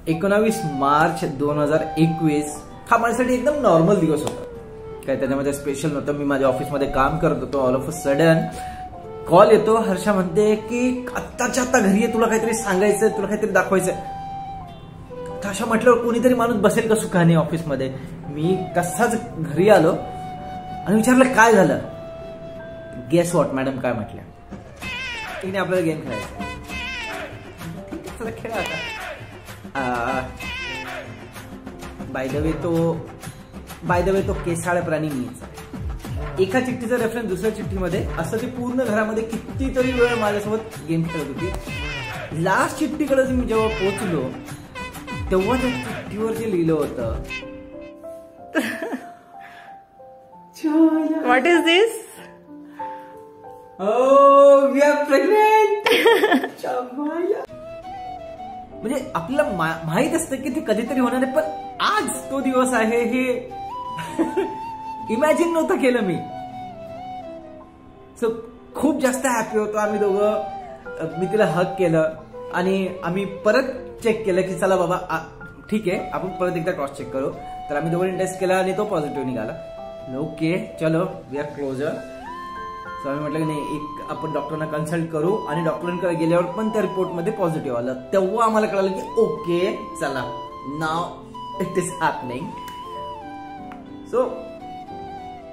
19 मार्च 2021 हा माझ्यासाठी एकदम नॉर्मल दिवस होता. काय त्याच्यामध्ये स्पेशल नव्हतं. मी माझ्या ऑफिसमध्ये काम करत होतो. All of a sudden call येतो. हर्षा म्हणते की आत्ताच्या आत्ता घरी ये, तुला काहीतरी सांगायचं, तुला काहीतरी दाखवायचं. अशा म्हटल्यावर कोणीतरी माणूस बसेल का सुखाने ऑफिसमध्ये. मी कसाच घरी आलो आणि विचारलं काय झालं. गेस व्हॉट मॅडम काय म्हटल्या, तिने आपल्याला गेम खेळायचा. खेळा आता. बाय द वे तो केसाळ प्राणी मीच. एका चिठ्ठीचा रेफरन्स दुसऱ्या चिठ्ठीमध्ये असं ते पूर्ण घरामध्ये कितीतरी वेळ माझ्यासोबत गेम खेळत होती. लास्ट चिठ्ठीकडे मी जेव्हा पोहोचलो तेव्हा त्या चिठ्ठीवर जे लिहिलं होतं, what is this? Oh, we are pregnant. म्हणजे आपल्याला माहित असतं की ते कधीतरी होणार आहे, पण आज तो दिवस आहे हे इमॅजिन नव्हतं केलं मी. सो खूप जास्त हॅपी होतो आम्ही दोघं. मी तिला हक केलं आणि आम्ही परत चेक केलं की चला बाबा ठीक आहे, आपण परत एकदा क्रॉस चेक करू. तर आम्ही दोघांनी टेस्ट केला आणि तो पॉझिटिव्ह निघाला. ओके चलो वी आर क्लोजर. सो आम्ही म्हटलं की नाही, एक आपण डॉक्टरांना कन्सल्ट करू. आणि डॉक्टरांकडे गेल्यावर पण त्या रिपोर्टमध्ये पॉझिटिव्ह आलं. तेव्हा आम्हाला कळालं की ओके चला now it is happening. So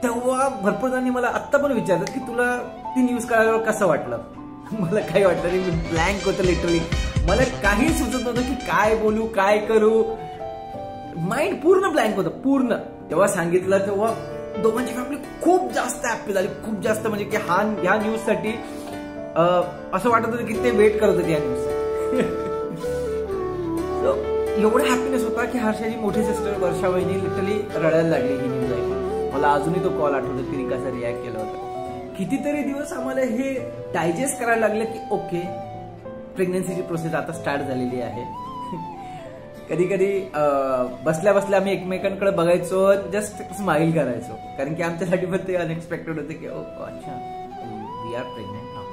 तेव्हा भरपूर जणांनी मला आत्ता पण विचारतात की तुला ती न्यूज कळाल्यावर कसं वाटलं. मला काही वाटलं नाही. मी ब्लँक होतं लिटरली. मला काही सुचत नव्हतं की काय बोलू काय करू. माइंड पूर्ण ब्लँक होतं पूर्ण. तेव्हा सांगितलं तेव्हा दोघांची फॅमिली खूप जास्त हॅपी झाली. खूप जास्त म्हणजे की ह्या न्यूज साठी असं वाटत होतं की ते वेट करत होते या न्यूज. एवढा हॅपीनेस होता की हर्षाची मोठी सिस्टर वर्षा वहिनी लिटरली रडायला लागली ही न्यूज ऐकून. मला अजूनही तो कॉल आठवतो तिने कसा रिॲक्ट केला होता. कितीतरी दिवस आम्हाला हे डायजेस्ट करायला लागलं की ओके प्रेग्नन्सीची प्रोसेस आता स्टार्ट झालेली आहे. कधी कधी बसल्या बसल्या आम्ही एकमेकांकडे बघायचो, जस्ट स्माइल करायचो, कारण की आमच्यासाठी पण ते अनएक्सपेक्टेड होते की अच्छा वी आर प्रेग्नेंट नाउ.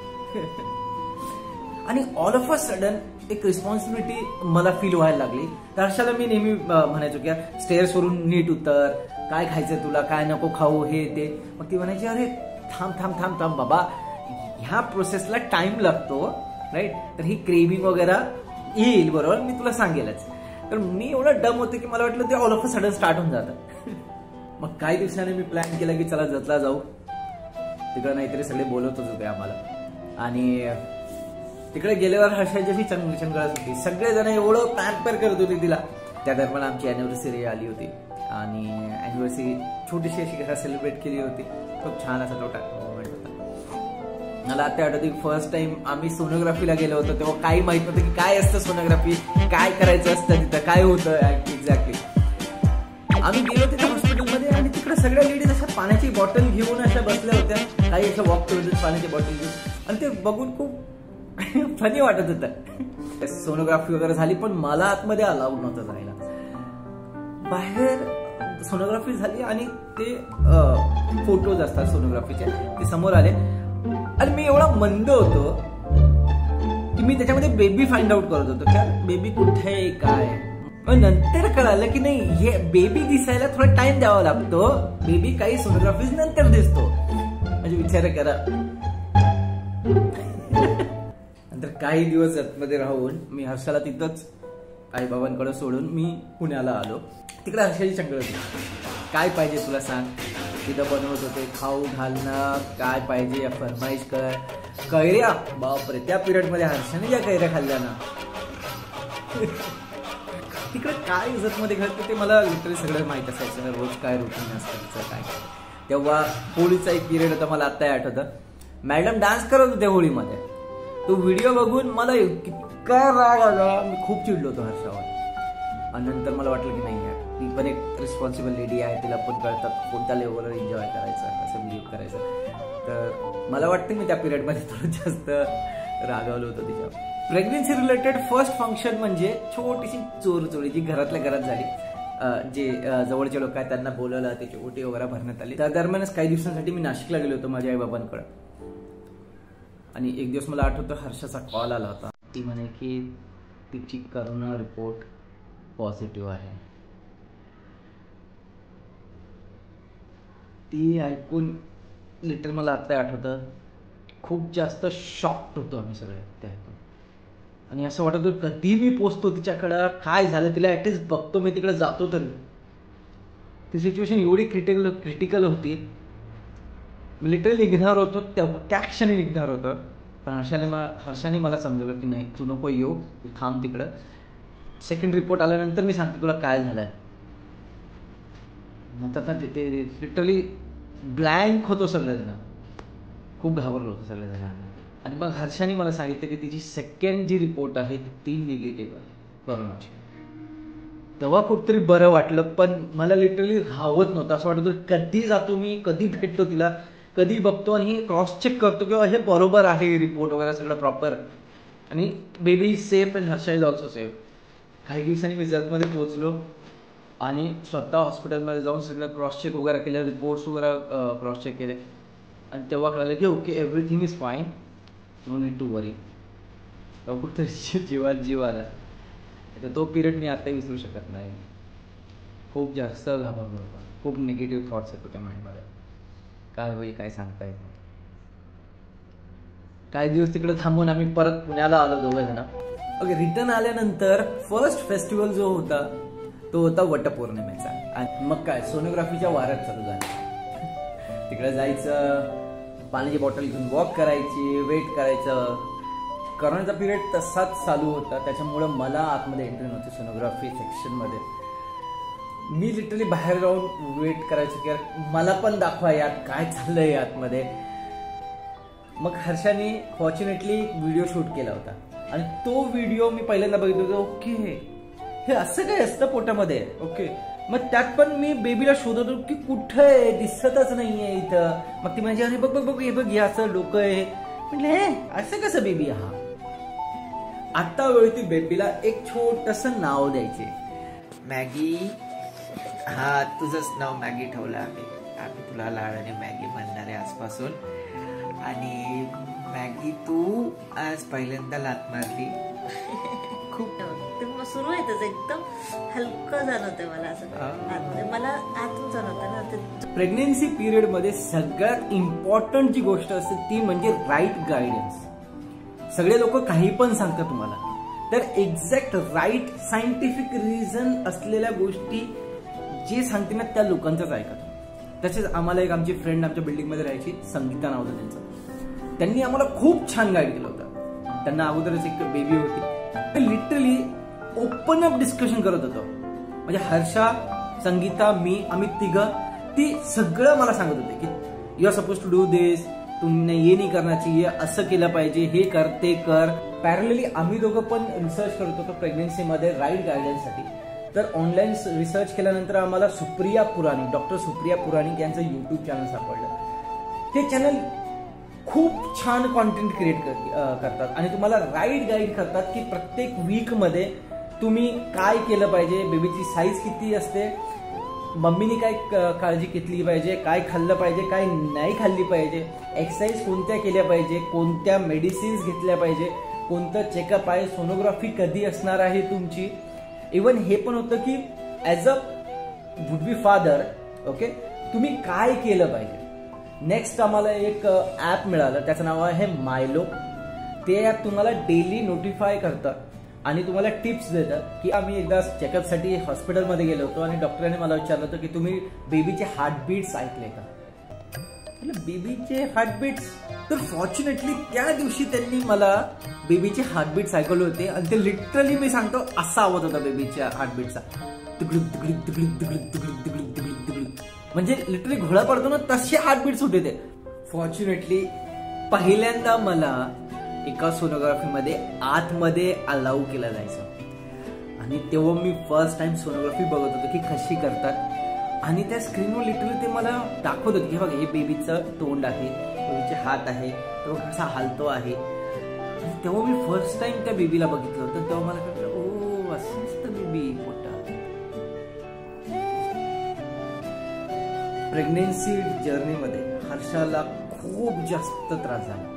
आणि ऑल ऑफ अ सडन एक रिस्पॉन्सिबिलिटी मला फील व्हायला लागली. तर हर्षाला मी नेहमी म्हणायचो की स्टेअर्स वरून नीट उतर, काय खायचं तुला, काय नको खाऊ, हे ते. मग ती म्हणायची अरे थांब थांब थांब थांब बाबा, ह्या प्रोसेसला टाइम लागतो राईट. तर ही क्रेविंग वगैरे येईल बरोबर, मी तुला सांगेलच. तर मी एवढं डम होते की मला वाटलं ते all of a sudden start होऊन जातं. मग काही दिवसांनी मी प्लॅन केला की चला जतला जाऊ. तिकडे नाहीतरी सगळे बोलवतच होते आम्हाला. आणि तिकडे गेल्यावर हर्षाची चंगळी होती. सगळेजण एवढं पॅम्पर करत होते तिला. त्या दरम्यान आमची अॅनिव्हर्सरी आली होती आणि अॅनिव्हर्सरी छोटीशी अशी घरात सेलिब्रेट केली होती. खूप छान असा छोटा मोमेंट होता. मला आता आठवतं की फर्स्ट टाइम आम्ही सोनोग्राफीला गेलो होतो तेव्हा काही माहित नव्हतं की काय असतं सोनोग्राफी, काय करायचं असतं तिथं, काय होतं एक्झॅक्टली. आम्ही गेलो तिथे हॉस्पिटलमध्ये आणि तिकडे सगळ्या लेडीज अशा पाण्याची बॉटल घेऊन अशा बसल्या होत्या. काही अशा वॉक करत होत्या पाण्याची बॉटल घेऊन आणि ते बघून खूप फनी वाटत होतं. सोनोग्राफी वगैरे झाली पण मला आतमध्ये अलाउड नव्हतं जायला. बाहेर सोनोग्राफी झाली आणि ते फोटोज असतात सोनोग्राफीचे ते समोर आले आणि मी एवढा मंद होतो की मी त्याच्यामध्ये बेबी फाइंड आउट करत होतो की बेबी कुठे आहे काय. नंतर कळालं की नाही, हे बेबी दिसायला थोडा टाइम द्यावा लागतो. बेबी काही सोनोग्राफी नंतर दिसतो. म्हणजे विचार करा. नंतर काही दिवस आतमध्ये राहून मी हर्षाला तिथंच आई बाबांकडे सोडून मी पुण्याला आलो. तिकडे हर्षाची चंगळ होती. काय पाहिजे तुला सांग. तिथं बनवत होते खाऊ घालणं, काय पाहिजे फरमाईश कर. कैऱ्या बापरे, त्या पिरियड मध्ये हर्षाने ज्या कैऱ्या खाल्ल्या ना तिकडे काय इज्जत मध्ये घडतं ते मला लिटरली सगळं माहित असायचं. रोज काय रुटीन असतं तिचं काय. तेव्हा होळीचा एक पिरियड होता, मला आत्ताही आठवतं. मॅडम डान्स करत होते होळीमध्ये. तो व्हिडिओ बघून मला इतका राग आला, मी खूप चिडलो होतो हर्षावर. आणि नंतर मला वाटलं की नाही यार, ती पण एक रिस्पॉन्सिबल लेडी आहे, तिला पण कळतं कोणत्या लेवलवर एन्जॉय करायचं, कसं बिहेव करायचं. तर मला वाटतं मी त्या पिरियडमध्ये थोडं जास्त रागावलं होतं तिच्यावर. प्रेग्नन्सी रिलेटेड फर्स्ट फंक्शन म्हणजे छोटीशी चोरचोरी जी घरातल्या घरात झाली. जे जवळचे लोक आहेत त्यांना बोलवलं, त्याची ओटी वगैरे भरण्यात आली. त्या दरम्यानच काही दिवसांसाठी मी नाशिकला गेलो होतो माझ्या आई बाबांकडे. आणि एक दिवस मला आठवतं हर्षाचा कॉल आला होता. ती म्हणे की तिची करोना रिपोर्ट पॉझिटिव्ह आहे. ती ऐकून लिटर मला आत्ता आठवतं, खूप जास्त शॉक्ड होतो आम्ही सगळे ते ऐकून. आणि असं वाटत होतं कधी मी पोचतो तिच्याकडं, काय झालं तिला ॲटलिस्ट बघतो, मी तिकडे जातो तरी. ती सिच्युएशन एवढी क्रिटिकल होती. मी लिटरली निघणार होतो, त्या क्षणी निघणार होतं. पण हर्षाने मला समजवलं की नाही, तू नको येऊ, तू थांब तिकडं. सेकंड रिपोर्ट आल्यानंतर मी सांगते तुला काय झालं आहे. नंतर ना ते लिटरली ब्लँक होतो सगळेजण, खूप घाबरलो होतो सगळेजण. आणि मग हर्षाने मला सांगितलं की तिची सेकंड जी रिपोर्ट आहे ती निगेटिव्ह आहे कोरोनाची. तेव्हा कुठतरी बरं वाटलं. पण मला लिटरली राहवत नव्हतं. असं वाटत होतं कधी जातो मी, कधी भेटतो तिला, कधी बघतो आणि क्रॉस चेक करतो किंवा हे बरोबर आहे रिपोर्ट वगैरे सगळं प्रॉपर. आणि baby is safe and Harsha is also safe. काही दिवसांनी मी जर्मनीमध्ये पोहोचलो आणि स्वतः हॉस्पिटलमध्ये जाऊन सगळं क्रॉस चेक वगैरे केलं, रिपोर्ट्स वगैरे क्रॉस चेक केले. आणि तेव्हा कळलं की okay, everything is fine, no need to worry. तेव्हा कुठतरी जीवात जीव आला. तर तो पिरियड मी आता विसरू शकत नाही. खूप जास्त घाबरलो होतो, खूप निगेटिव्ह थॉट्स येत होते माइंडमध्ये. काय होईल काय सांगता येत नाही. काही दिवस तिकडे थांबून आम्ही परत पुण्याला आलो दोघंजण. ओके, रिटर्न आल्यानंतर फर्स्ट फेस्टिवल जो होता तो होता वटपौर्णिमेचा. आणि मग काय सोनोग्राफीच्या वाऱ्यात चालू झालं. तिकडे जायचं, पाण्याची बॉटल घेऊन वॉक करायची, वेट करायचं. करोनाचा पिरियड तसाच चालू होता, त्याच्यामुळं मला आतमध्ये एंट्री नव्हती सोनोग्राफी सेक्शनमध्ये. मी लिटरली बाहेर जाऊन वेट करायचं की मला पण दाखवा यात काय चाललंय आतमध्ये. मग हर्षाने फॉर्च्युनेटली व्हिडिओ शूट केला होता आणि तो व्हिडिओ मी पहिल्यांदा बघितला होता. ओके, हे असं काय असतं पोटामध्ये. ओके, मग त्यात पण मी बेबीला शोधत होतो की कुठं आहे, दिसतच नाहीये इथं. मग ती म्हणजे अरे बघ बघ बघ हे बघ, हे असं डोकं आहे. म्हटलं हे असं कसं बेबी. हा आता वेळी ती बेबीला एक छोटंसं नाव द्यायचे, मॅगी. हा तुझंच नाव मॅगी ठेवलं आम्ही तुला लाडाने मॅगी म्हणणार आहे आजपासून. आणि मॅगी तू आज पहिल्यांदा लात मारली. खूप सुरू आहे त्याचं एकदम हलकं जाणवतंय मला, असं मला आतून जाणवतं ना. प्रेग्नेन्सी पिरियड मध्ये सगळ्यात इम्पॉर्टंट जी गोष्ट असते ती म्हणजे राईट गायडन्स. सगळे लोक काही पण सांगतात तुम्हाला, तर एक्झॅक्ट राईट सायंटिफिक रिझन असलेल्या गोष्टी जे सांगते ना त्या लोकांचाच ऐकत. तसेच आम्हाला एक आमची फ्रेंड आमच्या बिल्डिंगमध्ये राहायची, संगीता नाव होतं त्यांचं. त्यांनी आम्हाला खूप छान गाईड केलं होतं. त्यांना अगोदरच एक बेबी होती. लिटरली ओपन अप डिस्कशन करत होतो. म्हणजे हर्षा, संगीता, मी, आम्ही तिघं, ती सगळं मला सांगत होते की you are suppose to do this, तुम्ही ये नाही करना चाहिए, असं केलं पाहिजे, हे कर ते कर. पॅरलली आम्ही दोघं पण रिसर्च करत होतो प्रेग्नेन्सीमध्ये राईट गायडन्ससाठी. तर ऑनलाईन रिसर्च केल्यानंतर आम्हाला सुप्रिया पुराणिक, डॉक्टर सुप्रिया पुराणिक यांचं यूट्यूब चॅनल सापडलं. ते चॅनल खूप छान कॉन्टेंट क्रिएट करतात आणि तुम्हाला राईट गाईड करतात की प्रत्येक वीकमध्ये तुम्ही काय केलं पाहिजे, बेबीची साईज किती असते, मम्मीने काय काळजी घेतली पाहिजे, काय खाल्लं पाहिजे, काय नाही खाल्ली पाहिजे, एक्सरसाइज कोणत्या केल्या पाहिजे, कोणत्या मेडिसिन्स घेतल्या पाहिजे, कोणतं चेकअप आहे, सोनोग्राफी कधी असणार आहे तुमची. इवन हे पण होतं की as a would be father, okay, तुम्ही काय केलं पाहिजे. नेक्स्ट आम्हाला एक ॲप मिळालं, त्याचं नाव आहे मायलो. ते ॲप तुम्हाला डेली नोटिफाय करतं आणि तुम्हाला टिप्स देतात. की आम्ही एकदा चेकअपसाठी हॉस्पिटलमध्ये गेलो होतो आणि डॉक्टरांनी मला विचारलं होतं की तुम्ही बेबीचे हार्टबीट्स ऐकले का. बेबीचे हार्टबीट्स. तर फॉर्च्युनेटली त्या दिवशी त्यांनी मला बेबीचे हार्टबीट्स ऐकवले होते आणि ते लिटरली मी सांगतो असा आवाज होता बेबीच्या हार्टबीटचा. तिकडून तिकडून तिकडून तिकडून तिकडून तिकडून तिकडून तिकडून, म्हणजे लिटरली घोळा पडतो ना तसे हार्टबीट्स होते ते. फॉर्च्युनेटली पहिल्यांदा मला एका सोनोग्राफीमध्ये आतमध्ये अलाउ केलं जायचं आणि तेव्हा मी फर्स्ट टाइम सोनोग्राफी बघत होतो की कशी करतात. आणि त्या स्क्रीनवर लिटरली ते मला दाखवत होते की बघा हे बेबीचं तोंड आहे, बेबीचे हात आहे, तो कसा हालतो आहे. आणि तेव्हा मी फर्स्ट टाइम त्या बेबीला बघितलं होतं. तेव्हा मला कळलं ओ असं असतं बेबी पोटात. प्रेग्नेन्सी जर्नीमध्ये हर्षाला खूप जास्त त्रास झाला.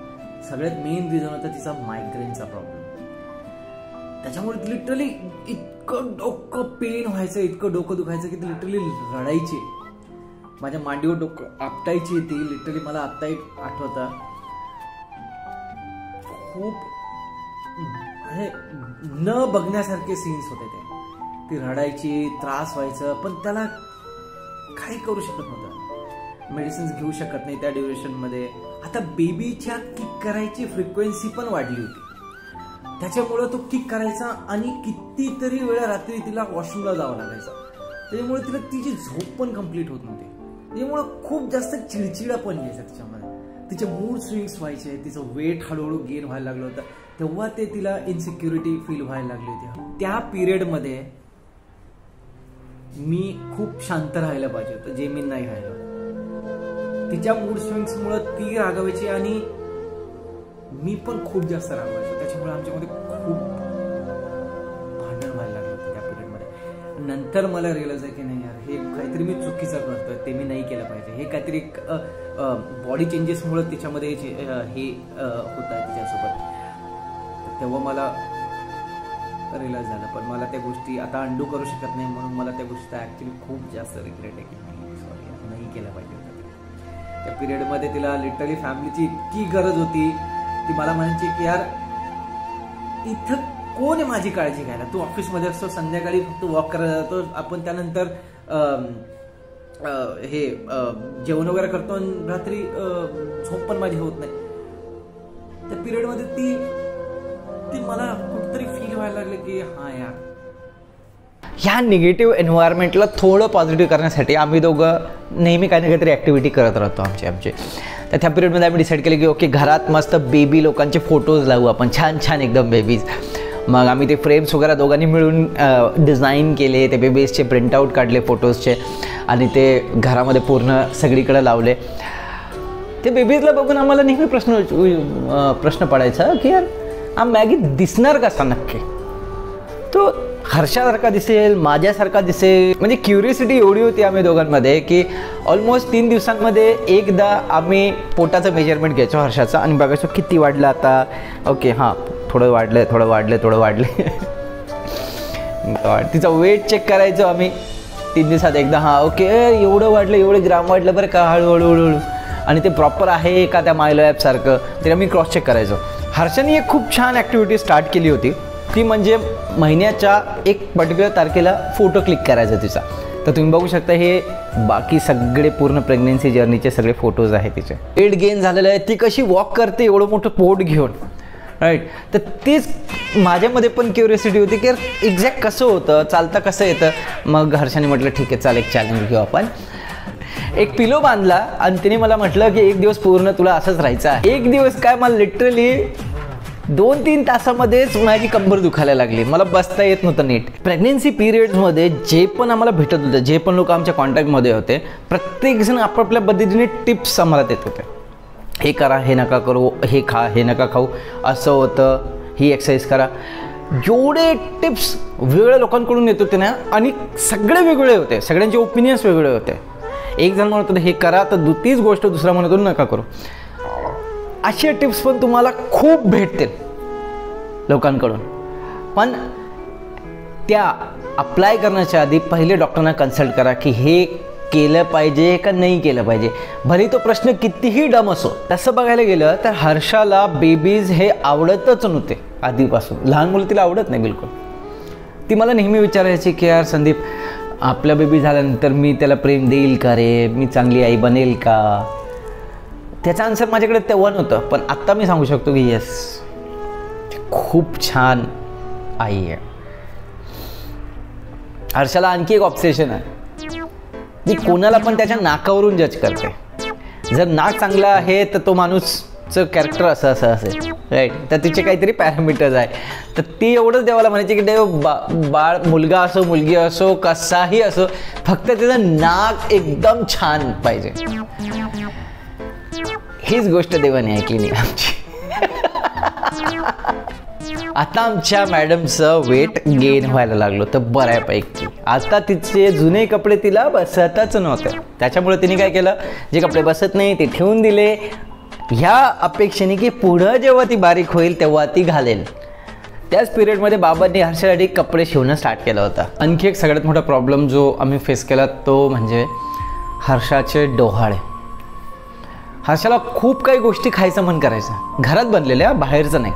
सगळ्यात मेन रिझन होता तिचा मायग्रेनचा प्रॉब्लेम. त्याच्यामुळे लिटरली इतकं डोकं पेन व्हायचं, इतकं डोकं दुखायचं की ती लिटरली रडायची. माझ्या मांडीवर डोकं आपटायची ती लिटरली. मला आत्ताही आठवतं, खूप न बघण्यासारखे सीन्स होते ते. ती रडायची, त्रास व्हायचं, पण त्याला काही करू शकत नव्हतं. मेडिसिन्स घेऊ शकत नाही त्या ड्युरेशन मध्ये. आता बेबीच्या किक करायची फ्रिक्वेन्सी पण वाढली होती, त्याच्यामुळं तो किक करायचा आणि कितीतरी वेळा रात्री तिला वॉशरूमला जावं लागायचं. त्याच्यामुळे तिला तिची झोप पण कम्प्लीट होत नव्हती. त्याच्यामुळं खूप जास्त चिडचिडा पण यायचा तिच्यामध्ये. तिचे मूड स्विंग्स व्हायचे, तिचं वेट हळूहळू गेन व्हायला लागलं होतं. तेव्हा ते तिला इनसिक्युरिटी फील व्हायला लागली होती. त्या पिरियडमध्ये मी खूप शांत राहायला पाहिजे होतं, जे मी नाही राहिलो. तिच्या मूड स्विंग्समुळे ती रागवायची आणि मी पण खूप जास्त रागवायचो. त्याच्यामुळे आमच्यामध्ये खूप भांडण व्हायला लागलं होतं त्या पिरियडमध्ये. नंतर मला रिअलाइज आहे की नाही यार, हे काहीतरी मी चुकीचं करतोय, ते मी नाही केलं पाहिजे. हे काहीतरी बॉडी चेंजेसमुळे तिच्यामध्ये हे होत आहे तिच्यासोबत. तेव्हा मला रिअलाइज झालं. पण मला त्या गोष्टी आता अंडू करू शकत नाही, म्हणून मला त्या गोष्टी ऍक्च्युली खूप जास्त रिग्रेट आहे की सॉरी, नाही केलं पाहिजे होतं. त्या पिरियडमध्ये तिला लिटरली फॅमिलीची इतकी गरज होती. ती मला म्हणायची की यार, इथं कोण आहे माझी काळजी घ्यायला? तू ऑफिसमध्ये असतो, संध्याकाळी फक्त वॉक करायला जातो, आपण त्यानंतर हे जेवण वगैरे करतो आणि रात्री झोप पण माझी होत नाही. त्या पिरियडमध्ये ती मला कुठतरी फील व्हायला लागलं की हा यार. ह्या निगेटिव्ह एन्व्हायरमेंटला थोडं पॉझिटिव्ह करण्यासाठी आम्ही दोघं नेहमी काही ना काहीतरी ॲक्टिव्हिटी करत राहतो आमचे. तर त्या पिरियडमध्ये आम्ही डिसाईड केलं की ओके, घरात मस्त बेबी लोकांचे फोटोज लावू आपण, छान छान एकदम बेबीज. मग आम्ही ते फ्रेम्स वगैरे दोघांनी मिळून डिझाईन केले, ते बेबीजचे प्रिंटआउट काढले फोटोजचे आणि ते घरामध्ये पूर्ण सगळीकडे लावले. ते बेबीजला बघून आम्हाला नेहमी प्रश्न पडायचा की यार, हा मॅगी दिसणार कसा नक्की? तो हर्षासारखा दिसेल, माझ्यासारखा दिसेल, म्हणजे क्युरियोसिटी एवढी होती आम्ही दोघांमध्ये की ऑलमोस्ट 3 दिवसांमध्ये एकदा आम्ही पोटाचं मेजरमेंट घ्यायचो हर्षाचं आणि बघायचो किती वाढलं आता. ओके, हां, थोडं वाढलं. तिचा वेट चेक करायचो आम्ही 3 दिवसात एकदा. हां, ओके, एवढं वाढलं, एवढे ग्राम वाढलं बरं का, हळूहळू. आणि ते प्रॉपर आहे का त्या मायलो ॲपसारखं, ते आम्ही क्रॉस चेक करायचो. हर्षाने एक खूप छान ॲक्टिव्हिटी स्टार्ट केली होती, ती म्हणजे महिन्याच्या एक पर्टिक्युलर तारखेला फोटो क्लिक करायचा तिचा. तर तुम्ही बघू शकता, हे बाकी सगळे पूर्ण प्रेग्नन्सी जर्नीचे सगळे फोटोज आहेत तिचे. वेट गेन झालेलं आहे, ती कशी वॉक करते एवढं मोठं पोट घेऊन, राईट. तर तेच माझ्यामध्ये पण क्युरियोसिटी होती की एक्झॅक्ट कसं होतं, चालतं कसं येतं. मग हर्षाने म्हटलं ठीक आहे, चाल एक चॅलेंज घेऊ आपण. एक पिलो बांधला आणि तिने मला म्हटलं की 1 दिवस पूर्ण तुला असंच राहायचं आहे. 1 दिवस काय, मला लिटरली 2-3 तासामध्येच माझी कंबर दुखायला लागली, मला बसता येत नव्हतं नीट. प्रेग्नेन्सी पिरियड्समध्ये जे पण आम्हाला भेटत होते, जे पण लोक आमच्या कॉन्टॅक्टमध्ये होते, प्रत्येकजण आपापल्या पद्धतीने टिप्स आम्हाला देत होते. हे करा, हे नका करू, हे खा, हे नका खाऊ, असं होतं, ही एक्सरसाइज करा. जेवढे टिप्स वेगळ्या लोकांकडून येत होते ना, आणि सगळे वेगळे होते, सगळ्यांचे ओपिनियन्स वेगळे होते. एक जण म्हणत होतं हे करा, तर तीच गोष्ट दुसरा म्हणत होतो नका करू. अशा टिप्स पण तुम्हाला खूप भेटतील लोकांकडून, पण त्या अप्लाय करण्याच्या आधी पहिले डॉक्टरना कन्सल्ट करा की हे केलं पाहिजे का नाही केलं पाहिजे, भले तो प्रश्न कितीही डम असो. तसं बघायला गेलं तर हर्षाला बेबीज हे आवडतच नव्हते आधीपासून. लहान मुलं तिला आवडत नाही बिलकुल. ती मला नेहमी विचारायची की यार संदीप, आपला बेबी झाल्यानंतर मी त्याला प्रेम देईल का रे, मी चांगली आई बनेल का? त्याचा आन्सर माझ्याकडे तेव्हा नव्हतं, पण आत्ता मी सांगू शकतो की येस, खूप छान आई आहे. हर्षाला आणखी एक ऑब्सेशन आहे, ती कोणाला पण त्याच्या नाकावरून जज करते. जर नाक चांगलं आहे तर तो माणूसचं कॅरेक्टर असं असेल, राईट. तर तिचे काहीतरी पॅरामीटर्स आहे. तर ती एवढंच देवाला म्हणायची की देव, बाळ मुलगा असो मुलगी असो कसाही असो, फक्त त्याचं नाक एकदम छान पाहिजे. हीच गोष्ट देवाने ऐकली नाही आमची. आता आमच्या मॅडमचं वेट गेन व्हायला लागलो तर बऱ्यापैकी. आता तिचे जुने कपडे तिला बसतच नव्हते, त्याच्यामुळे तिने काय केलं, जे कपडे बसत नाही ते ठेवून दिले, ह्या अपेक्षेने की पुढं जेव्हा ती बारीक होईल तेव्हा ती घालेल. त्याच पिरियडमध्ये बाबांनी हर्षासाठी कपडे शिवणं स्टार्ट केलं होतं. आणखी एक सगळ्यात मोठा प्रॉब्लेम जो आम्ही फेस केला तो म्हणजे हर्षाचे डोहाळे. हर्षाला खूप काही गोष्टी खायचं मन करायचं, घरात बनलेल्या, बाहेरचं नाही.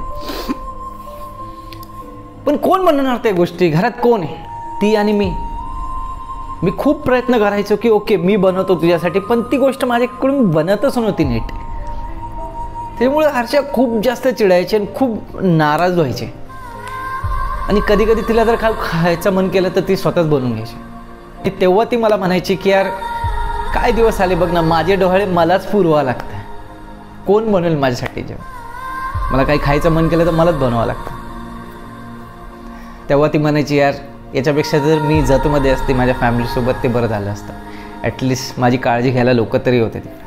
पण कोण बनवणार त्या गोष्टी? घरात कोण आहे? ती आणि मी खूप प्रयत्न करायचो की ओके मी बनवतो तुझ्यासाठी, पण ती गोष्ट माझ्याकडून बनतच नव्हती नीट. त्यामुळे हर्षा खूप जास्त चिडायचे आणि खूप नाराज व्हायचे. आणि कधी कधी तिला जर खायचं मन केलं तर ती स्वतःच बनवून घ्यायची. तेव्हा ती मला म्हणायची की यार काय दिवस आले बघ ना, माझे डोहाळे मलाच पुरवावं लागतं, कोण बनवेल माझ्यासाठी जेव्हा मला काही खायचं मन केलं तर मलाच बनवावं लागतं. तेव्हा ती म्हणायची यार याच्यापेक्षा जर मी जतमध्ये असते माझ्या फॅमिलीसोबत ते बरं झालं असतं, ॲटलिस्ट माझी काळजी घ्यायला लोक तरी होते तिकडे.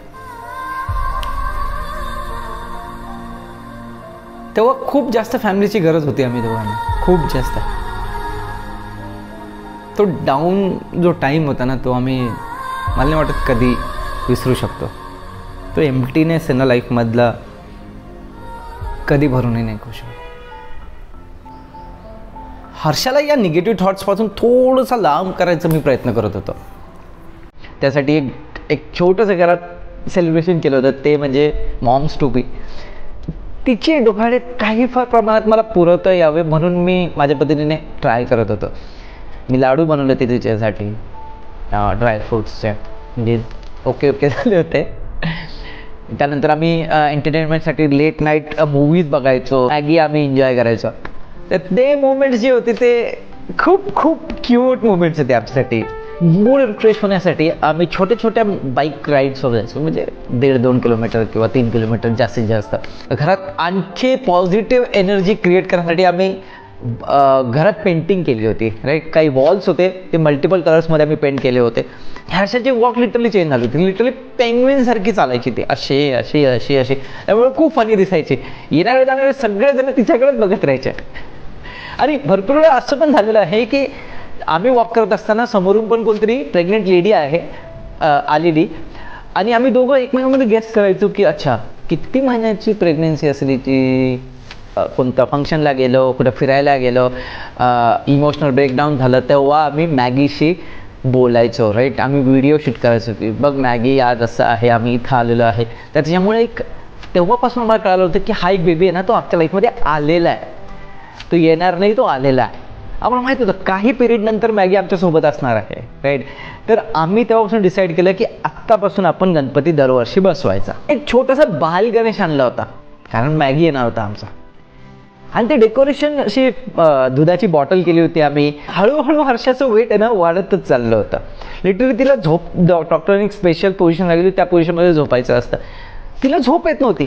तेव्हा खूप जास्त फॅमिलीची गरज होती आम्ही दोघांना, खूप जास्त. तो डाऊन जो टाईम होता ना तो आम्ही मला नाही वाटत कधी विसरू शकतो. तो एम्प्टीनेस आहे ना लाईफमधला कधी भरूनही नाही करू. हर्षाला या निगेटिव्ह थॉट्सपासून थोडंसं लांब करायचा मी प्रयत्न करत होतो. त्यासाठी एक छोटंसं घरात सेलिब्रेशन केलं होतं, ते म्हणजे मॉम्स टू बी. तिचे डोहाळे काही फार प्रमाणात मला पुरवता यावे म्हणून मी माझ्या पद्धतीने ट्राय करत होतो. मी लाडू बनवले होते तिच्यासाठी ड्रायफ्रूट्सचे, म्हणजे ओके झाले होते. त्यानंतर आम्ही एंटरटेनमेंटसाठी लेट नाईट मूवीज बघायचो, मॅगी आम्ही एन्जॉय करायचो. तर ते मोमेंट्स जे होते ते खूप खूप क्यूट मोमेंट्स होते आमच्यासाठी. मूड रिफ्रेश होण्यासाठी आम्ही छोट्या छोट्या बाईक राईड्स जायचो, म्हणजे 1.5-2 किलोमीटर किंवा 3 किलोमीटर जास्तीत जास्त. घरात आणखी पॉझिटिव्ह एनर्जी क्रिएट करण्यासाठी आम्ही घरात पेंटिंग केली होती, राईट. काही वॉल्स होते ते मल्टिपल कलर्समध्ये आम्ही पेंट केले होते. हर्षाची वॉक लिटरली चेंज झाली होती, लिटरली पेंग्विनसारखी चालायची ती, अशी अशी अशी अशी. त्यामुळे खूप फनी दिसायची. येणारे जाणारे सगळेजण तिच्याकडेच बघत राहायचे. आणि भरपूर वेळा असं पण झालेलं आहे की आम्ही वॉक करत असताना समोरून पण कोणतरी प्रेग्नेंट लेडी आहे आलेली, आणि आम्ही दोघं एकमेकांमध्ये गेस करायचो की अच्छा किती महिन्याची प्रेग्नेन्सी असली ती, कोणत्या फंक्शनला गेलो, कुठं फिरायला गेलो, इमोशनल ब्रेकडाऊन झालं तेव्हा आम्ही मॅगीशी बोलायचो, राईट. आम्ही व्हिडिओ शूट करायचो की बघ मॅगी आज असं आहे, आम्ही इथं आलेलो आहे. तर त्याच्यामुळे एक तेव्हापासून मला कळालं होतं की हा एक बेबी आहे ना तो आमच्या लाईफमध्ये आलेला आहे, तो येणार नाही, तो आलेला आहे. आम्हाला माहीत होतं काही पिरियड नंतर मॅगी आमच्यासोबत असणार आहे, राईट. तर आम्ही तेव्हापासून डिसाईड केलं की आत्तापासून आपण गणपती दरवर्षी बसवायचा. एक छोटासा बाल गणेश आणला होता कारण मॅगी येणार होता आमचा. आणि ते डेकोरेशन अशी दुधाची बॉटल केली होती आम्ही. हळूहळू हर्षाचं वेट आहे ना वाढतच चाललं होतं. लिटरली तिला झोप, डॉक्टरने एक स्पेशल पोझिशन लागली, त्या पोझिशनमध्ये झोपायचं असतं. तिला झोप येत नव्हती.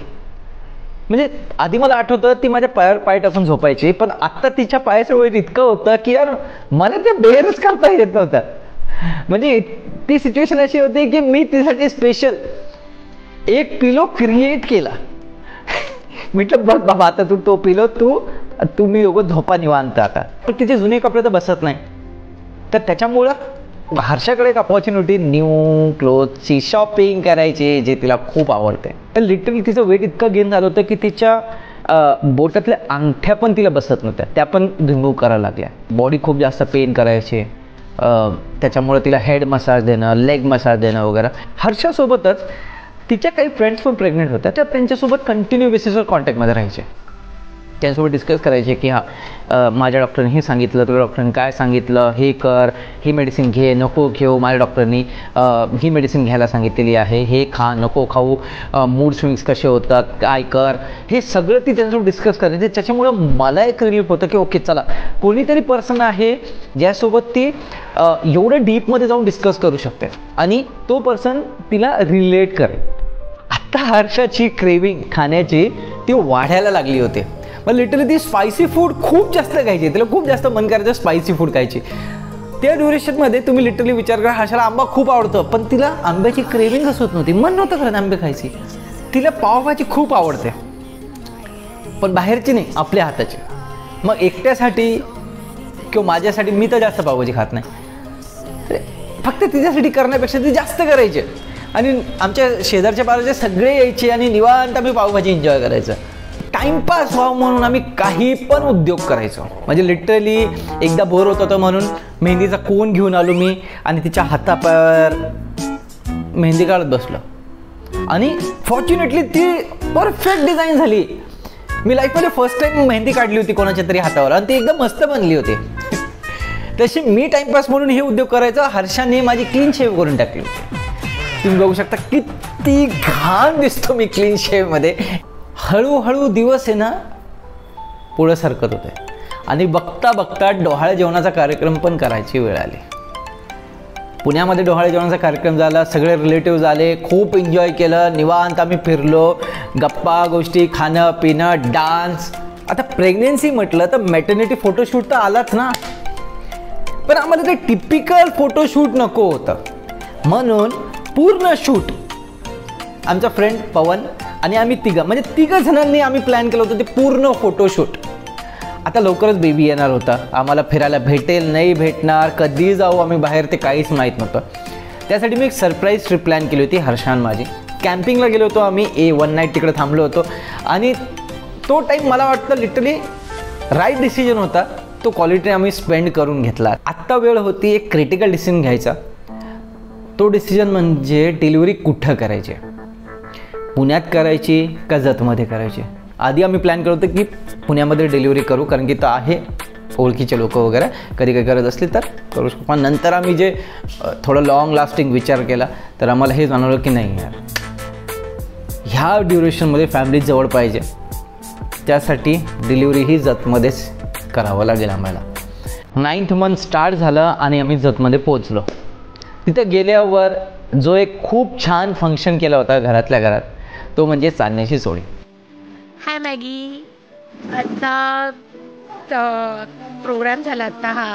म्हणजे आधी मला आठवतं ती माझ्या पायावर पाय टाकून झोपायची, पण आत्ता तिच्या पायाचं वेट इतकं होतं की यार मला ते बेअरच करता येत नव्हतं. म्हणजे ती सिच्युएशन अशी होती की मी तिच्यासाठी स्पेशल एक पिलो क्रिएट केला. म्हटलं बघ बाबा आता तू तो पिलो तुम्ही लोकं झोपा निवांत आता. पण तिचे जुने कपडे तर बसत नाही, तर त्याच्यामुळं हर्षाकडे एक अपॉर्च्युनिटी न्यू क्लोथची शॉपिंग करायची जे तिला खूप आवडते. तर लिटरली तिचं वेट इतकं गेन झालं होतं की तिच्या बोटातल्या अंगठ्या पण तिला बसत नव्हत्या, त्या पण रिमूव्ह करायला लागल्या. बॉडी खूप जास्त पेन करायची, त्याच्यामुळे तिला हेड मसाज देणं, लेग मसाज देणं वगैरे. हर्षासोबतच तिच्या काही फ्रेंड्स पण प्रेग्नेंट होत्या, त्या त्यांच्यासोबत कंटिन्यू बेसिसवर कॉन्टॅक्टमध्ये राहायचे. त्यांच्यासोबत डिस्कस करायचे की हां माझ्या डॉक्टरने हे सांगितलं, तुझ्या डॉक्टरने काय सांगितलं, हे कर, ही मेडिसिन घे, नको घेऊ, माझ्या डॉक्टरनी ही मेडिसिन घ्यायला सांगितलेली आहे, हे खा, नको खाऊ, मूड स्विंग्स कसे होतात, काय कर, हे सगळं ती त्यांच्यासोबत डिस्कस करायचे. त्याच्यामुळं मला एक रिलीफ होतं की ओके चला कोणीतरी पर्सन आहे ज्यासोबत ती एवढं डीपमध्ये जाऊन डिस्कस करू शकते आणि तो पर्सन तिला रिलेट करेल. आत्ता हर्षाची क्रेविंग खाण्याची ती वाढायला लागली होती. मग लिटरली ती स्पायसी फूड खूप जास्त खायची, तिला खूप जास्त मन करायचं स्पायसी फूड खायची. त्या ड्युरेशनमध्ये तुम्ही लिटरली विचार करा, हर्षाला आंबा खूप आवडतं पण तिला आंब्याची क्रेविंगच होत नव्हती, मन नव्हतं करत आंबे खायची. तिला पावभाजी खूप आवडते पण बाहेरची नाही, आपल्या हाताची. मग एकट्यासाठी किंवा माझ्यासाठी मी तर जास्त पावभाजी खात नाही, फक्त तिच्यासाठी करण्यापेक्षा ती जास्त करायची. आणि आमच्या शेजारच्या पाराचे सगळे यायचे आणि निवांत आम्ही पावभाजी एन्जॉय करायचं. टाइमपास व्हावं म्हणून आम्ही काही पण उद्योग करायचो. म्हणजे लिटरली एकदा बोर होत होतं म्हणून मेहंदीचा कोन घेऊन आलो मी आणि तिच्या हातापायावर मेहंदी काढत बसलो आणि फॉर्च्युनेटली ती परफेक्ट डिझाईन झाली. मी लाईफमध्ये फर्स्ट टाइम मेहंदी काढली होती कोणाच्या तरी हातावर आणि ती एकदम मस्त बनली होती. तशी मी टाइमपास म्हणून हे उद्योग करायचं. हर्षाने माझी क्लीन शेव करून टाकली होती. तुम्ही बघू शकता किती घाण दिसतो मी क्लीन शेवमध्ये. हळूहळू दिवस आहे ना पुढे सरकत होते आणि बघता बघता डोहाळे जेवणाचा कार्यक्रम पण करायची वेळ आली. पुण्यामध्ये डोहाळे जेवणाचा कार्यक्रम झाला. सगळे रिलेटिव्ह आले. खूप एन्जॉय केलं. निवांत आम्ही फिरलो. गप्पा गोष्टी, खाणं पिणं, डान्स. आता प्रेग्नेन्सी म्हटलं तर मॅटर्निटी फोटोशूट तर आलाच ना, पण आम्हाला ते टिपिकल फोटोशूट नको होतं म्हणून पूर्ण शूट आमचा फ्रेंड पवन आणि आम्ही तिघं जणांनी आम्ही प्लॅन केलं होतं ते पूर्ण फोटोशूट. आता लवकरच बेबी येणार होता. आम्हाला फिरायला भेटेल नाही भेटणार, कधी जाऊ आम्ही बाहेर ते काहीच माहीत नव्हतं. त्यासाठी मी एक सरप्राईज ट्रिप प्लॅन केली होती हर्षान माझी. कॅम्पिंगला गेलो होतो आम्ही. 1 नाईट तिकडे थांबलो होतो आणि तो टाईम मला वाटतं लिटरली राईट डिसिजन होता. तो क्वालिटी आम्ही स्पेंड करून घेतला. आत्ता वेळ होती एक क्रिटिकल डिसिजन घ्यायचा. तो डिसिजन म्हणजे डिलिव्हरी कुठं करायची, पुण्यात करायची का जतमध्ये करायची. आधी आम्ही प्लॅन करत होतो की पुण्यामध्ये डिलिव्हरी करू, कारण की तो आहे ओळखीचे लोक वगैरे, कधी काही गरज असली तर करू शकतो. पण नंतर आम्ही जे थोडं लॉंग लास्टिंग विचार केला तर आम्हाला हे जाणवलं की नाही यार, ह्या ड्युरेशनमध्ये फॅमिली जवळ पाहिजे. त्यासाठी डिलिव्हरी ही जतमध्येच करावं लागेल आम्हाला. 9th मंथ स्टार्ट झालं आणि आम्ही जतमध्ये पोहोचलो. तिथं गेल्यावर जो एक खूप छान फंक्शन केला होता घरातल्या घरात, तो म्हणजे चांदण्याची चोळी. हाय मॅगी, आता प्रोग्राम झाला आता हा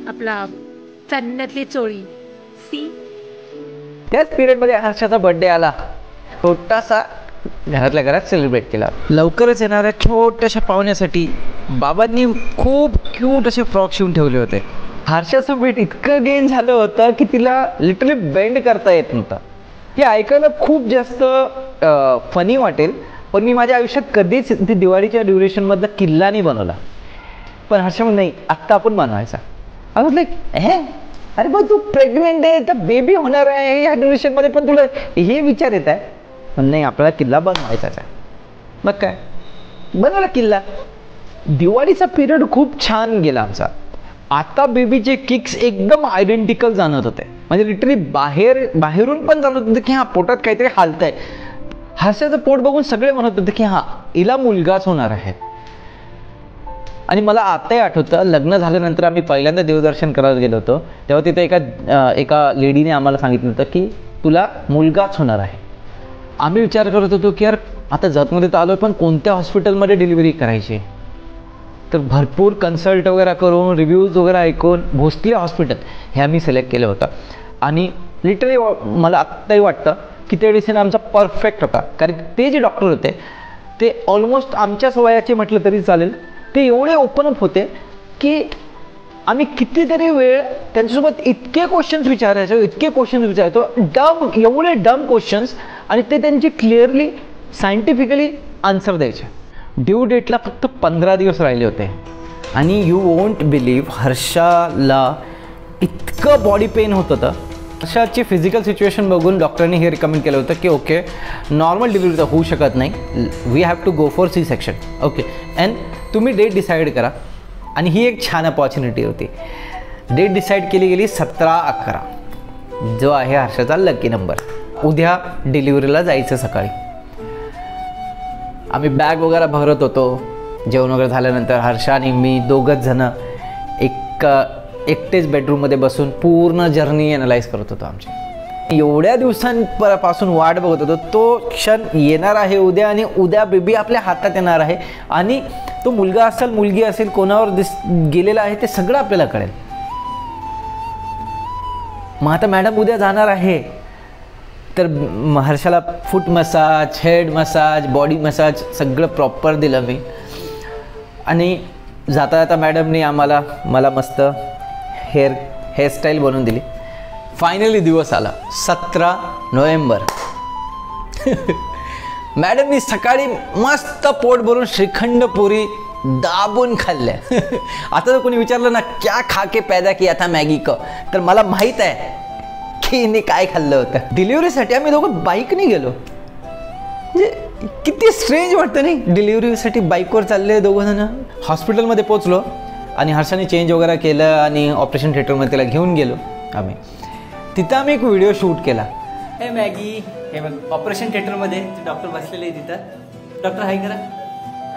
आपला चांदण्यातली चोळी. त्याच पिरियडमध्ये हर्षाचा बर्थडे आला. छोटासा घरातल्या घरात सेलिब्रेट केला. लवकरच येणाऱ्या छोट्याशा पाहुण्यासाठी बाबांनी खूप क्यूट असे फ्रॉक शिवून ठेवले होते. हर्षाचं वेट इतकं गेन झालं होतं की तिला लिटरली बेंड करता येत नव्हतं. हे ऐकायला खूप जास्त फनी वाटेल, पण मी माझ्या आयुष्यात कधीच ती दिवाळीच्या ड्युरेशनमधला किल्ला नाही बनवला. पण हर्षा म्हणून नाही, आत्ता आपण बनवायचा. आय वाज लाईक अरे बघ तू प्रेग्नेंट आहे तर बेबी होणार आहे या ड्युरेशनमध्ये, पण तुला हे विचार येत आहे. पण नाही, आपल्याला किल्ला बनवायचाच आहे. मग काय बनवला किल्ला. दिवाळीचा पिरियड खूप छान गेला आमचा. आता बेबीचे किक्स एकदम आयडेंटिकल जाणवत होते. म्हणजे लिटरली बाहेरून पण जाणवत होतं की हां पोटात काहीतरी हालतंय. हर्षाचं पोट बघून सगळे म्हणत होते की हां हिला मुलगाच होणार आहे. आणि मला आताही आठवतं लग्न झाल्यानंतर आम्ही पहिल्यांदा देवदर्शन करायला गेलो होतो तेव्हा तिथे एका लेडीने आम्हाला सांगितलं होतं की तुला मुलगाच होणार आहे. आम्ही विचार करत होतो की यार आता जतमध्ये तर आलो, पण कोणत्या हॉस्पिटलमध्ये डिलिव्हरी करायची. तर भरपूर कन्सल्ट वगैरे करून रिव्ह्यूज वगैरे ऐकून भोसले हॉस्पिटल हे आम्ही सिलेक्ट केलं होतं. आणि लिटरली मला आत्ताही वाटतं की ते डिसिजन आमचा परफेक्ट होता. कारण ते जे डॉक्टर होते ते ऑलमोस्ट आमच्याच वयाचे म्हटलं तरी चालेल. ते एवढे ओपन अप होते की आम्ही कितीतरी वेळ त्यांच्यासोबत इतके क्वेश्चन्स विचारायचो एवढे डम क्वेश्चन्स, आणि ते त्यांचे क्लिअरली सायंटिफिकली आन्सर द्यायचे. ड्यू डेटला फक्त 15 दिवस राहिले होते आणि यू वोंट बिलीव्ह हर्षाला इतकं बॉडी पेन होत होतं. हर्षाची फिजिकल सिच्युएशन बघून डॉक्टरांनी हे रिकमेंड केलं होतं की ओके नॉर्मल डिलिव्हरी तर होऊ शकत नाही, we have to go for C-section. Okay, and तुम्ही डेट डिसाईड करा. आणि ही एक छान अपॉर्च्युनिटी होती. डेट डिसाईड केली गेली 17/11, जो आहे हर्षाचा लकी नंबर. उद्या डिलिव्हरीला जायचं सकाळी. आम्ही बॅग वगैरे भरत होतो. जेवण वगैरे झाल्यानंतर हर्षा आणि मी दोघंच जण एकटेच बेडरूममध्ये बसून पूर्ण जर्नी ॲनलाइज करत होतो आमची. एवढ्या दिवसांपासून वाट बघत होतो. तो क्षण येणार आहे उद्या, आणि उद्या बेबी आपल्या हातात येणार आहे. आणि तो मुलगा असेल मुलगी असेल कोणावर गेलेला आहे ते सगळं आपल्याला कळेल. मग आता मॅडम उद्या जाणार आहे तर हर्षाला foot massage, head massage, body massage सगळं प्रॉपर दिलं मी. आणि जाता जाता मॅडमने मला मस्त हेअरस्टाईल बनवून दिली. फायनली दिवस आला 17 नोव्हेंबर. मॅडम मी सकाळी मस्त पोट भरून श्रीखंड पुरी दाबून खाल्ल्या. आता जर कोणी विचारलं ना क्या खा के पैदा किया था मॅगी क, तर मला माहीत आहे की हिने काय खाल्लं होतं. डिलिव्हरीसाठी आम्ही दोघं बाईकने गेलो. म्हणजे किती स्ट्रेंज वाटतं नाही, डिलिव्हरीसाठी बाईकवर चालले दोघं जण. हॉस्पिटलमध्ये पोचलो आणि हर्षाने चेंज वगैरे केलं आणि ऑपरेशन थिएटरमध्ये त्याला घेऊन गेलो आम्ही. तिथं आम्ही एक व्हिडिओ शूट केला. हे मॅगी, हे बघ ऑपरेशन थिएटरमध्ये डॉक्टर बसलेले आहे तिथं. डॉक्टर हाय करा.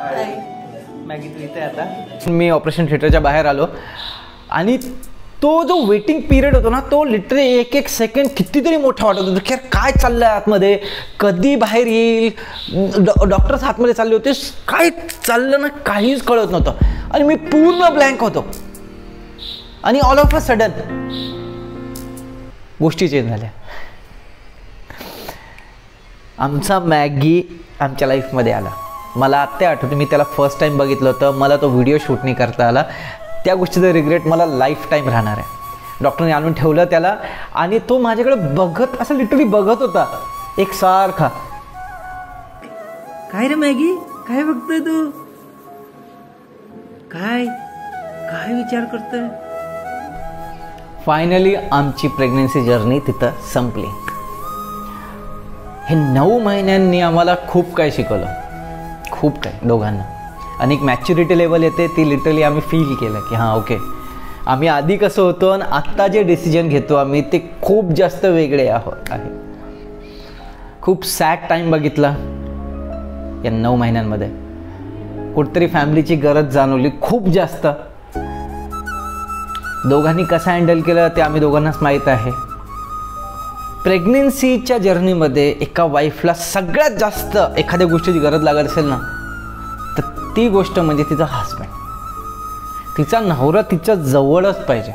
हाय मॅगी, तू इथे आता. मी ऑपरेशन थिएटरच्या बाहेर आलो आणि तो जो वेटिंग पिरियड होतो ना, तो लिटरली एक एक सेकंड कितीतरी मोठा वाटत होता की काय चाललंय आतमध्ये, कधी बाहेर येईल. डॉक्टर्स आतमध्ये चालले होते, काय चाललं ना काहीच कळत नव्हतं आणि मी पूर्ण ब्लँक होतो. आणि ऑल ऑफ अ सडन गोष्टी चेंज झाल्या. आमचा मॅगी आमच्या लाईफमध्ये आला. मला आत्ता आठवतं, मी त्याला फर्स्ट टाइम बघितलं होतं, मला तो व्हिडिओ शूट नाही करता आला. त्या गोष्टीचा रिग्रेट मला लाईफ टाईम राहणार आहे. डॉक्टरने आणून ठेवलं त्याला आणि तो माझ्याकडे बघत, असं लिटरली बघत होता एकसारखा. काय रे मॅगी, काय बघतोय तू? काय काय विचार करतोय? फायनली आमची प्रेग्नन्सी जर्नी तिथं संपली. हे 9 महिन्यांनी आम्हाला खूप काय शिकवलं, खूप काय दोघांना. आणि एक मॅच्युरिटी लेवल येते, ती लिटरली आम्ही फील केलं की हां ओके, आम्ही आधी कसं होतो आणि आत्ता जे डिसिजन घेतो आम्ही ते खूप जास्त वेगळे आहे. खूप सॅड टाईम बघितला या 9 महिन्यांमध्ये. कुठतरी फॅमिलीची गरज जाणवली खूप जास्त. दोघांनी कसं हँडल केलं ते आम्ही दोघांनाच माहीत आहे. प्रेग्नेन्सीच्या जर्नीमध्ये एका वाईफला सगळ्यात जास्त एखाद्या गोष्टीची गरज लागत असेल ना, तर ती गोष्ट म्हणजे तिचा हसबँड. तिचा नवरा तिच्या जवळच पाहिजे.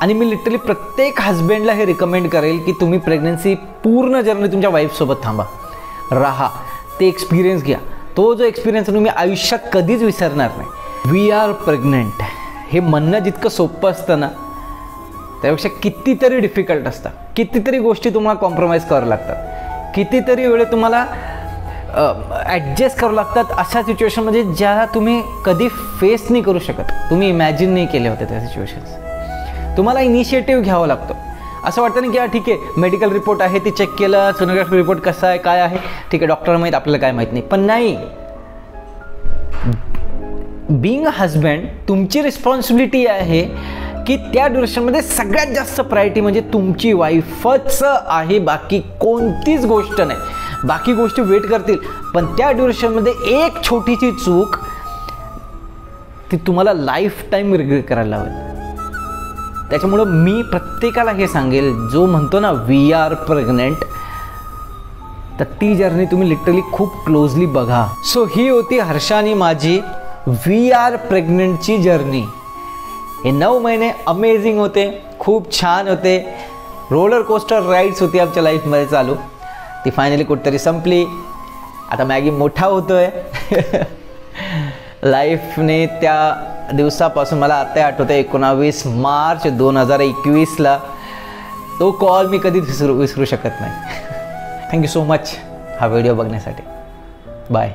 आणि मी लिटरली प्रत्येक हजबंडला हे रिकमेंड करेल की तुम्ही प्रेग्नन्सी पूर्ण जर्नी तुमच्या वाईफसोबत थांबा, राहा, ते एक्सपिरियन्स घ्या. तो जो एक्सपिरियन्स तुम्ही आयुष्यात कधीच विसरणार नाही. वी आर प्रेग्नंट हे म्हणणं जितकं सोपं असतं ना, त्यापेक्षा कितीतरी डिफिकल्ट असतं. कितीतरी गोष्टी तुम्हाला कॉम्प्रोमाइज करावं लागतात, कितीतरी वेळे तुम्हाला ॲडजस्ट करावं लागतात अशा सिच्युएशनमध्ये ज्या तुम्ही कधी फेस नाही करू शकत, तुम्ही इमॅजिन नाही केले होते त्या सिच्युएशन्स. तुम्हाला इनिशिएटिव्ह घ्यावा लागतो. असं वाटतं ना की ठीक आहे, मेडिकल रिपोर्ट आहे, ते चेक केलं, सोनोग्राफी रिपोर्ट कसा आहे काय आहे, ठीक आहे, डॉक्टर माहीत, आपल्याला काय माहीत नाही. पण नाही, बिंग अ हजबंड तुमची रिस्पॉन्सिबिलिटी आहे की त्या ड्युरेशनमध्ये सगळ्यात जास्त प्रायोरिटी म्हणजे तुमची वाईफच आहे, बाकी कोणतीच गोष्ट नाही. बाकी गोष्टी वेट करतील, पण त्या ड्युरेशनमध्ये एक छोटीशी चूक ती तुम्हाला लाईफ टाईम रिग्रेट करायला लावेल. त्याच्यामुळं मी प्रत्येकाला हे सांगेल, जो म्हणतो ना वी आर प्रेग्नंट, तर ती जर्नी तुम्ही लिटरली खूप क्लोजली बघा. सो ही होती हर्षा आणि माझी वी आर प्रेग्नंटची जर्नी. हे 9 महिने अमेझिंग होते, खूप छान होते. रोलर कोस्टर राईड्स होती आमच्या लाईफमध्ये चालू. ती फायनली कुठेतरी संपली. आता मॅगी मोठा होतोय. लाईफने त्या दिवसापासून मला आता आठवतं 19 मार्च 2021ला तो कॉल मी कधीच विसरू शकत नाही. थँक्यू सो मच हा व्हिडिओ बघण्यासाठी. बाय.